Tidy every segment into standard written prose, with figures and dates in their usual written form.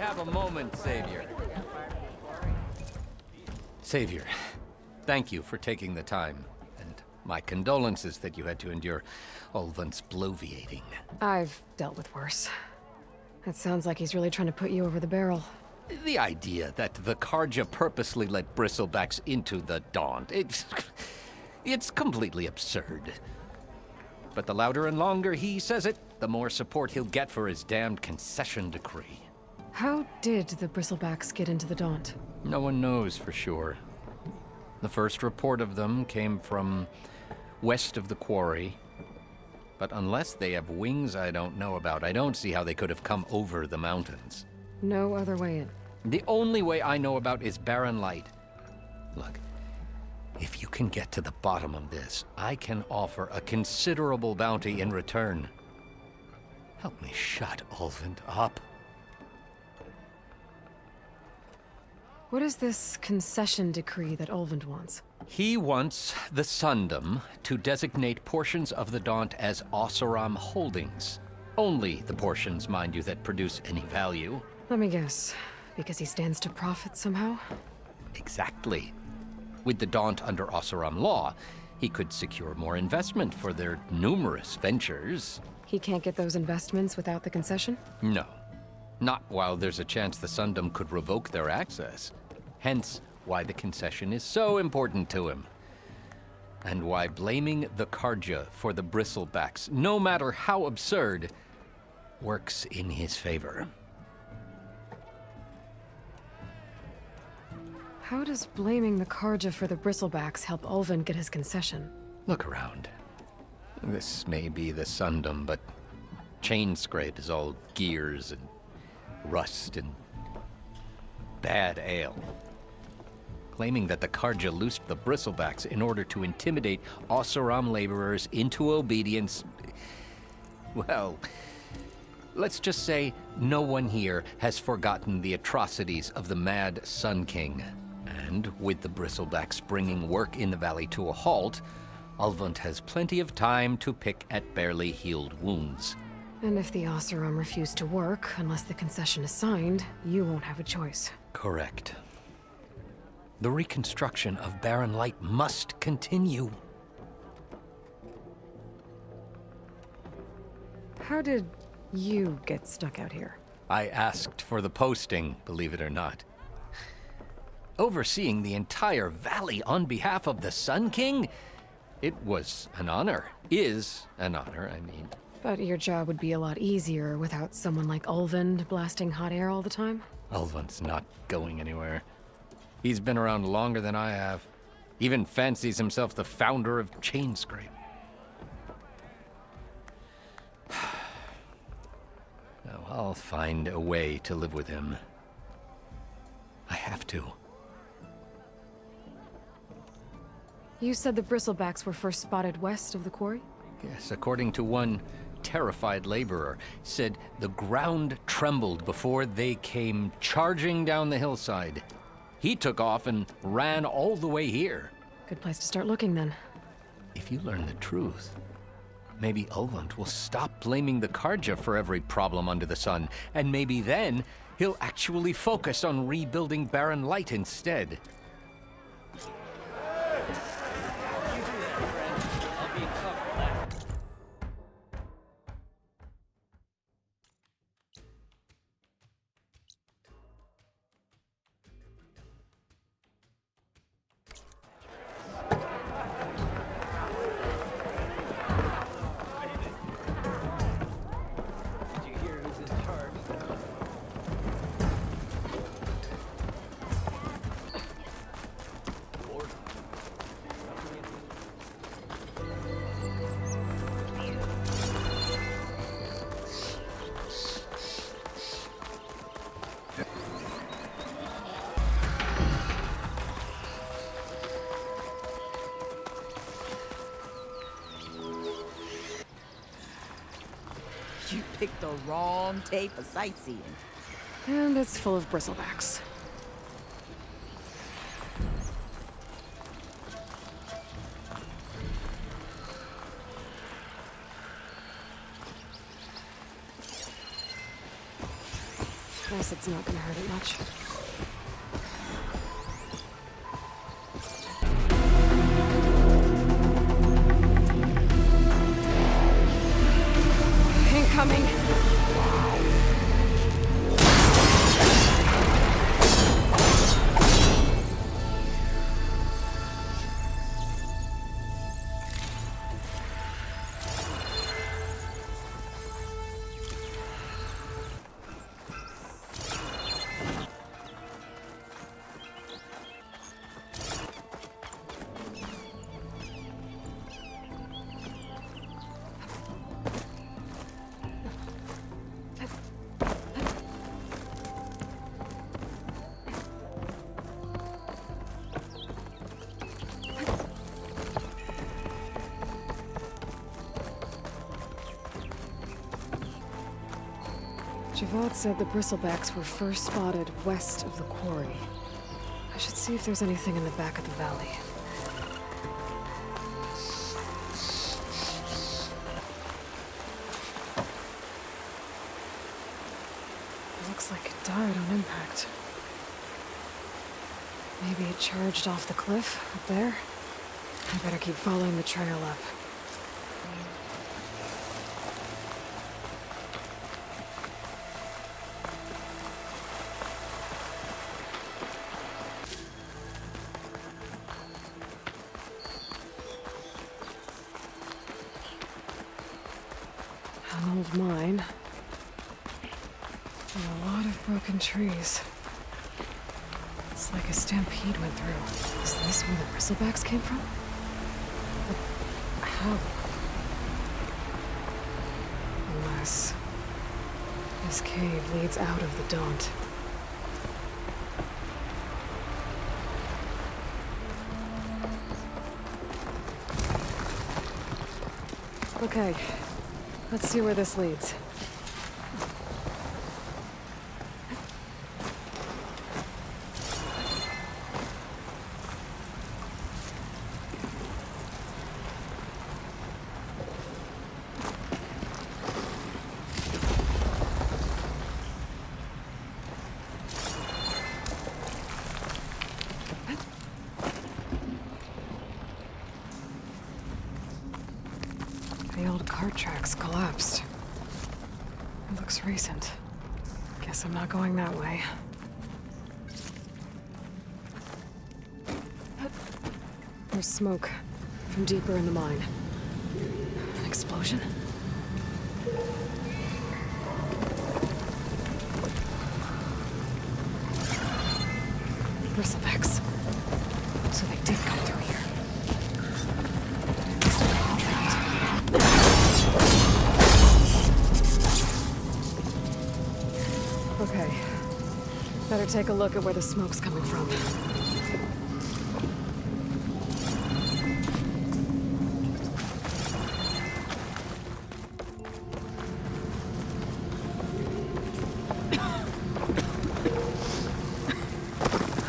have a moment, Savior? Savior, thank you for taking the time. And my condolences that you had to endure Ulvund's bloviating. I've dealt with worse. It sounds like he's really trying to put you over the barrel. The idea that the Karja purposely let Bristlebacks into the Daunt, it's completely absurd. But the louder and longer he says it, the more support he'll get for his damned concession decree. How did the Bristlebacks get into the Daunt? No one knows for sure. The first report of them came from west of the quarry. But unless they have wings I don't know about, I don't see how they could have come over the mountains. No other way in. The only way I know about is barren light. Look, if you can get to the bottom of this, I can offer a considerable bounty in return. Help me shut Ulvund up. What is this concession decree that Ulvund wants? He wants the Sundom to designate portions of the Daunt as Oseram holdings. Only the portions, mind you, that produce any value. Let me guess. Because he stands to profit somehow? Exactly. With the Daunt under Oseram law, he could secure more investment for their numerous ventures. He can't get those investments without the concession? No. Not while there's a chance the Sundom could revoke their access. Hence, why the concession is so important to him. And why blaming the Karja for the Bristlebacks, no matter how absurd, works in his favor. How does blaming the Karja for the Bristlebacks help Ulvund get his concession? Look around. This may be the Sundom, but Chainscrape is all gears and rust and bad ale. Claiming that the Karja loosed the Bristlebacks in order to intimidate Oseram laborers into obedience. Well, let's just say no one here has forgotten the atrocities of the Mad Sun King. And with the Bristlebacks bringing work in the valley to a halt, Ulvund has plenty of time to pick at barely healed wounds. And if the Oseram refuse to work, unless the concession is signed, you won't have a choice. Correct. The reconstruction of Barren Light must continue. How did you get stuck out here? I asked for the posting, believe it or not. Overseeing the entire valley on behalf of the Sun King? It was an honor. Is an honor, I mean. But your job would be a lot easier without someone like Ulvund blasting hot air all the time? Ulvund's not going anywhere. He's been around longer than I have. Even fancies himself the founder of Chainscrape. Now, I'll find a way to live with him. I have to. You said the Bristlebacks were first spotted west of the quarry? Yes, according to one terrified laborer, said the ground trembled before they came charging down the hillside. He took off and ran all the way here. Good place to start looking, then. If you learn the truth, maybe Ulvund will stop blaming the Karja for every problem under the sun, and maybe then he'll actually focus on rebuilding Barren Light instead. You picked the wrong tape for sightseeing. And it's full of Bristlebacks. Acid's not gonna hurt it much. Incoming! Javad said the Bristlebacks were first spotted west of the quarry. I should see if there's anything in the back of the valley. It looks like it died on impact. Maybe it charged off the cliff up there? I better keep following the trail up. An old mine. And a lot of broken trees. It's like a stampede went through. Is this where the Bristlebacks came from? But how? Unless this cave leads out of the Daunt. Okay. Let's see where this leads. The old cart tracks collapsed. It looks recent. Guess I'm not going that way. There's smoke from deeper in the mine. An explosion? Bristlebacks. So they did come through here. Okay. Better take a look at where the smoke's coming from.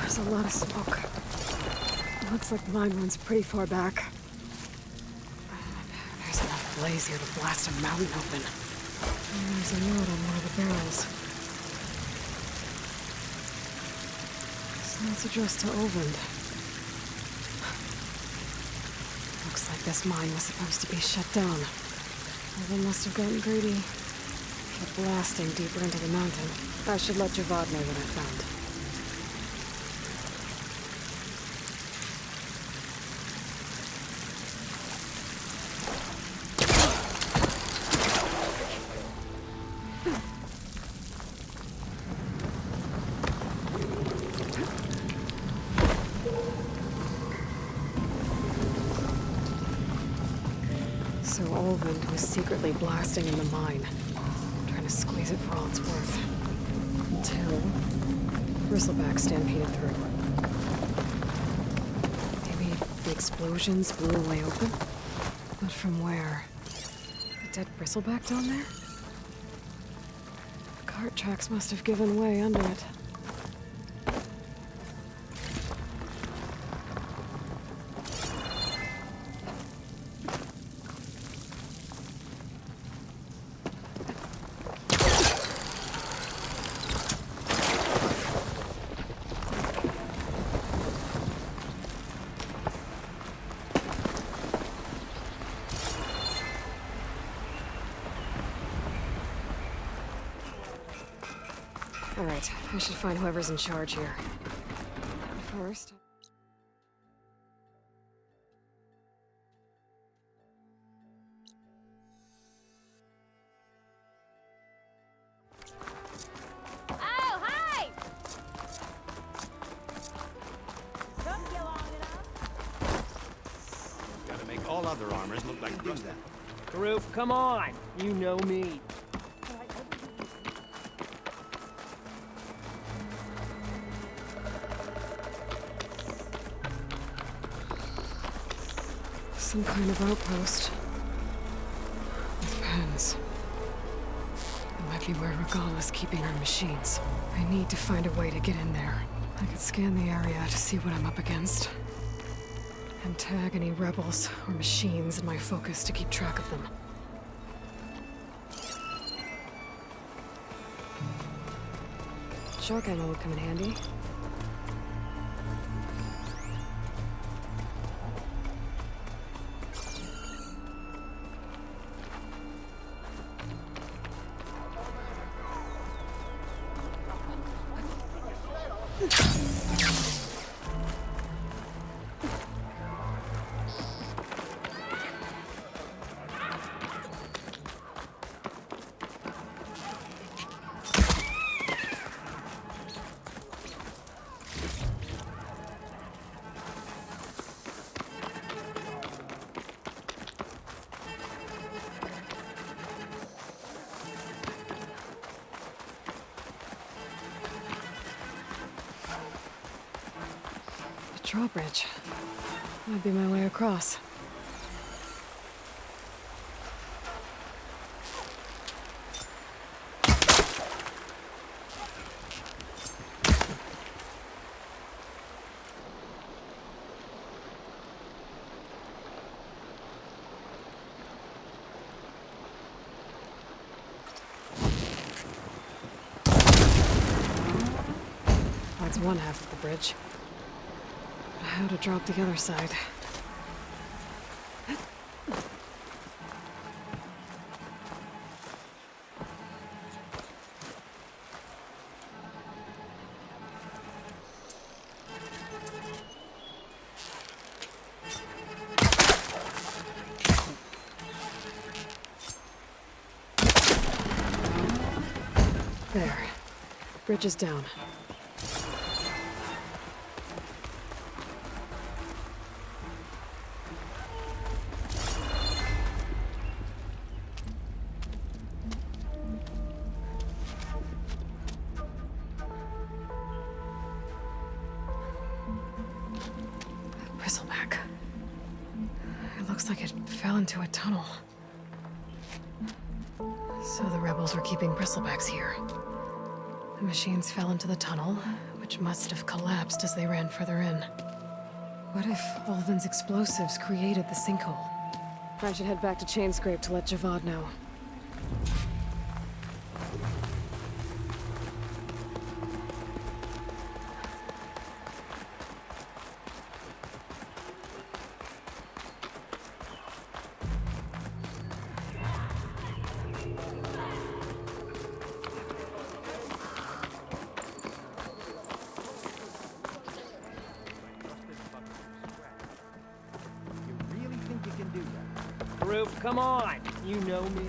There's a lot of smoke. It looks like the mine runs pretty far back. There's enough blaze here to blast a mountain open. And there's a note on one of the barrels. It's addressed to Olvend. Looks like this mine was supposed to be shut down. Olvend must have gotten greedy. Kept blasting deeper into the mountain. I should let Javad know what I found. So Olvend was secretly blasting in the mine, trying to squeeze it for all it's worth. Until Bristleback stampeded through. Maybe the explosions blew a way open? But from where? A dead Bristleback down there? The cart tracks must have given way under it. All right, I should find whoever's in charge here. First... Oh, hi! Gotta make all other armors look like rust. Karoof, come on! You know me. Some kind of outpost. With pens. It might be where Regal is keeping her machines. I need to find a way to get in there. I could scan the area to see what I'm up against. And tag any rebels or machines in my focus to keep track of them. Shock ammo would come in handy. Drawbridge. Might be my way across. That's one half of the bridge. How to drop the other side. There. Bridge is down. Bristleback. It looks like it fell into a tunnel. So the rebels were keeping bristlebacks here. The machines fell into the tunnel, which must have collapsed as they ran further in. What if Ulvin's explosives created the sinkhole? I should head back to Chainscrape to let Javad know. You really think you can do that? Karoof, come on! You know me.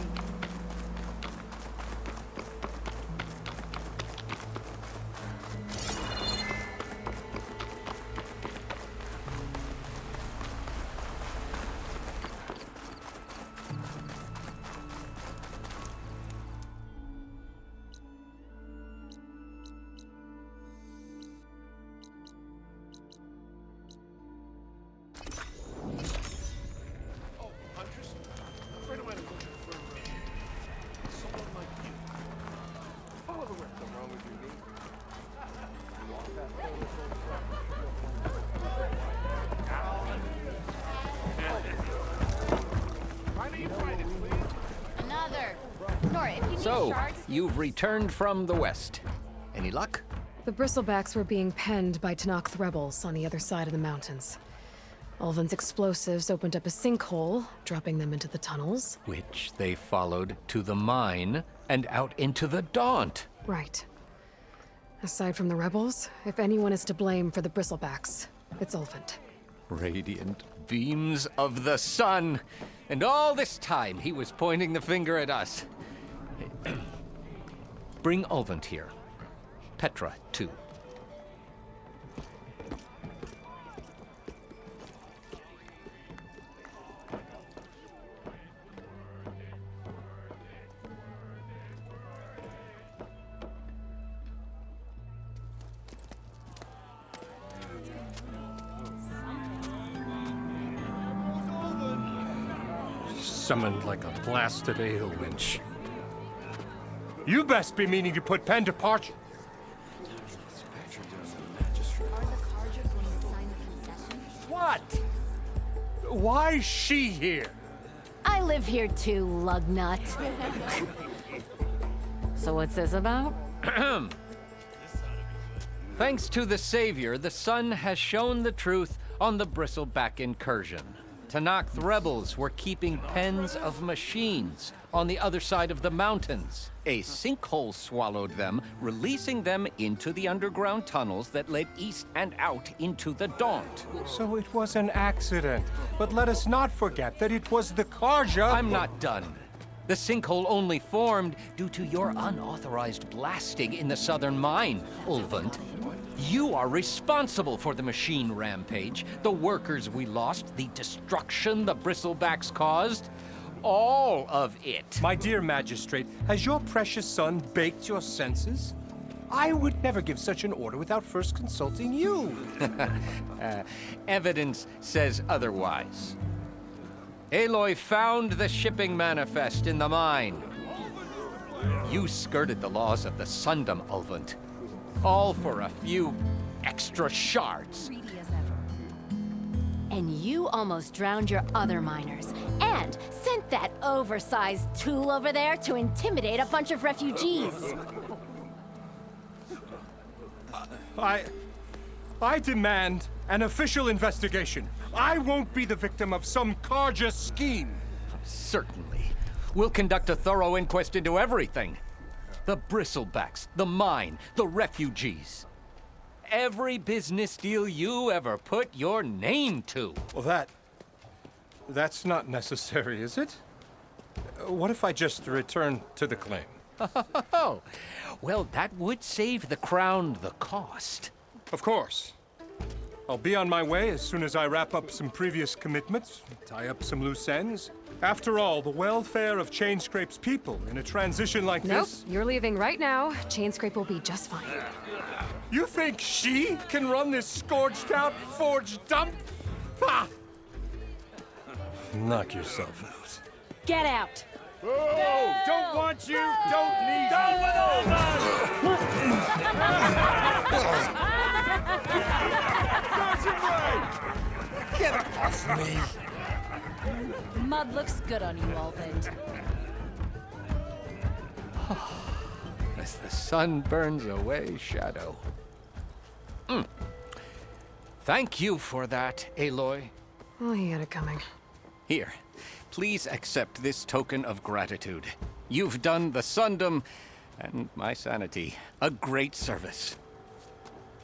Another. Nora, if you need So, shards... you've returned from the west. Any luck? The Bristlebacks were being penned by Tanakh rebels on the other side of the mountains. Ulvin's explosives opened up a sinkhole, dropping them into the tunnels. Which they followed to the mine and out into the Daunt. Right. Aside from the rebels, if anyone is to blame for the Bristlebacks, it's Ulvund. Radiant beams of the sun. And all this time he was pointing the finger at us. Bring Ulvund here. Petra, too. Summoned like a blasted ale winch. You best be meaning to put pen to parchment. What? Why's she here? I live here too, lugnut. So what's this about? Thanks to the Savior, the sun has shown the truth on the Bristleback incursion. Tanakh rebels were keeping pens of machines on the other side of the mountains. A sinkhole swallowed them, releasing them into the underground tunnels that led east and out into the Daunt. So it was an accident. But let us not forget that it was the Karja. I'm not done. The sinkhole only formed due to your unauthorized blasting in the southern mine, Ulvund. You are responsible for the machine rampage, the workers we lost, the destruction the Bristlebacks caused. All of it. My dear magistrate, has your precious son baked your senses? I would never give such an order without first consulting you. Evidence says otherwise. Aloy found the shipping manifest in the mine. You skirted the laws of the Sundom, Ulvund. All for a few extra shards. And you almost drowned your other miners. And sent that oversized tool over there to intimidate a bunch of refugees. I demand an official investigation. I won't be the victim of some Karja scheme. Certainly. We'll conduct a thorough inquest into everything. The Bristlebacks, the mine, the refugees. Every business deal you ever put your name to. Well, that's not necessary, is it? What if I just return to the claim? Oh, well, that would save the crown the cost. Of course. I'll be on my way as soon as I wrap up some previous commitments, tie up some loose ends. After all, the welfare of Chainscrape's people in a transition like Nope, this... you're leaving right now. Chainscrape will be just fine. You think she can run this scorched-out forged dump? Ha! Knock yourself out. Get out! Oh, don't want you, don't need down with Get off me! Mud looks good on you, Ulvund. As the sun burns away shadow. Thank you for that, Aloy. Oh, he had it coming. Here, please accept this token of gratitude. You've done the Sundom and my sanity a great service.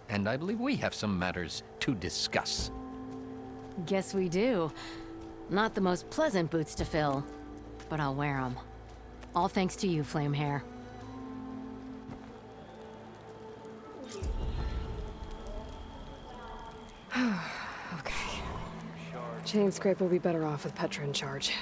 And I believe we have some matters to discuss. Guess we do. Not the most pleasant boots to fill, but I'll wear them. All thanks to you, Flamehair. Okay. Chainscrape will be better off with Petra in charge.